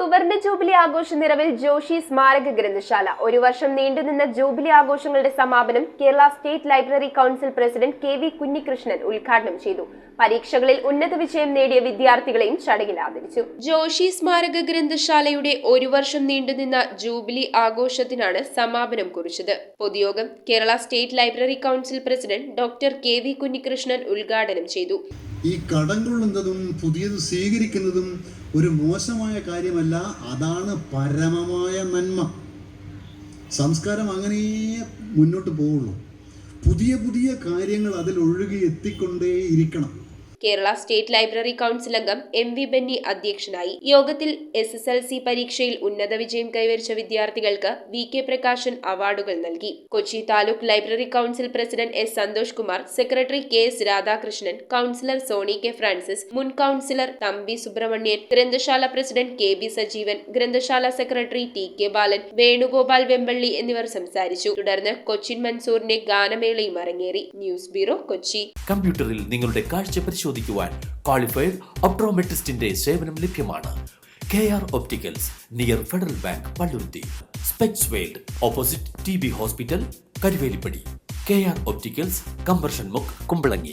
സുവർണ ജൂബിലി ആഘോഷ നിറവിൽ ജോഷി സ്മാരക ഗ്രന്ഥശാല. ഒരു വർഷം നീണ്ടുനിന്ന ജൂബിലി ആഘോഷങ്ങളുടെ സമാപനം Kerala state library council president KV Kunhikrishnan ഉദ്ഘാടനം ചെയ്തു. പരീക്ഷകളിൽ ഉന്നത വിജയം നേടിയ വിദ്യാർത്ഥികളെയും ചടങ്ങിൽ ആദരിച്ചു. ജോഷി സ്മാരക ഗ്രന്ഥശാലയുടെ ഒരു വർഷം നീണ്ടുനിന്ന ജൂബിലി ആഘോഷത്തിനാണ് സമാപനം കുറിച്ചത്. പൊതുയോഗം Kerala state library council president KV Kunhikrishnan ഉദ്ഘാടനം ചെയ്തു. ഈ കടം കൊള്ളുന്നതും പുതിയത് സ്വീകരിക്കുന്നതും ഒരു മോശമായ കാര്യമല്ല, അതാണ് പരമമായ നന്മ. സംസ്കാരം അങ്ങനെ മുന്നോട്ട് പോവുള്ളൂ. പുതിയ പുതിയ കാര്യങ്ങൾ അതിൽ ഒഴുകി എത്തിക്കൊണ്ടേയിരിക്കണം. കേരള സ്റ്റേറ്റ് ലൈബ്രറി കൗൺസിൽ അംഗം MV ബെന്നി അധ്യക്ഷനായി. യോഗത്തിൽ SSLC പരീക്ഷയിൽ ഉന്നത വിജയം കൈവരിച്ച വിദ്യാർത്ഥികൾക്ക് VK പ്രകാശൻ അവാർഡുകൾ നൽകി. Kochi taluk library council president S Santhosh Kumar, secretary KS Radhakrishnan, councillor Soni K Francis, മുൻ കൗൺസിലർ തമ്പി സുബ്രഹ്മണ്യൻ, ഗ്രന്ഥശാല പ്രസിഡന്റ് KB സജീവൻ, ഗ്രന്ഥശാല സെക്രട്ടറി TK ബാലൻ, വേണുഗോപാൽ വെമ്പള്ളി എന്നിവർ സംസാരിച്ചു. തുടർന്ന് കൊച്ചിൻ മൻസൂറിന്റെ ഗാനമേളയും അരങ്ങേറി. News bureau, Kochi. കമ്പ്യൂട്ടറിൽ നിങ്ങളുടെ കാഴ്ച പരിശോധിക്കുവാൻ ക്വാളിഫൈഡ് ഒപ്ട്രോമെട്രിസ്റ്റിന്റെ സേവനം ലഭ്യമാണ്. KR opticals, near federal bank, Palluruthy. Specs world, opposite TB hospital, Karuvelippady. KR opticals, കമ്പർഷൻ മുക്ക്, കുമ്പളങ്ങി.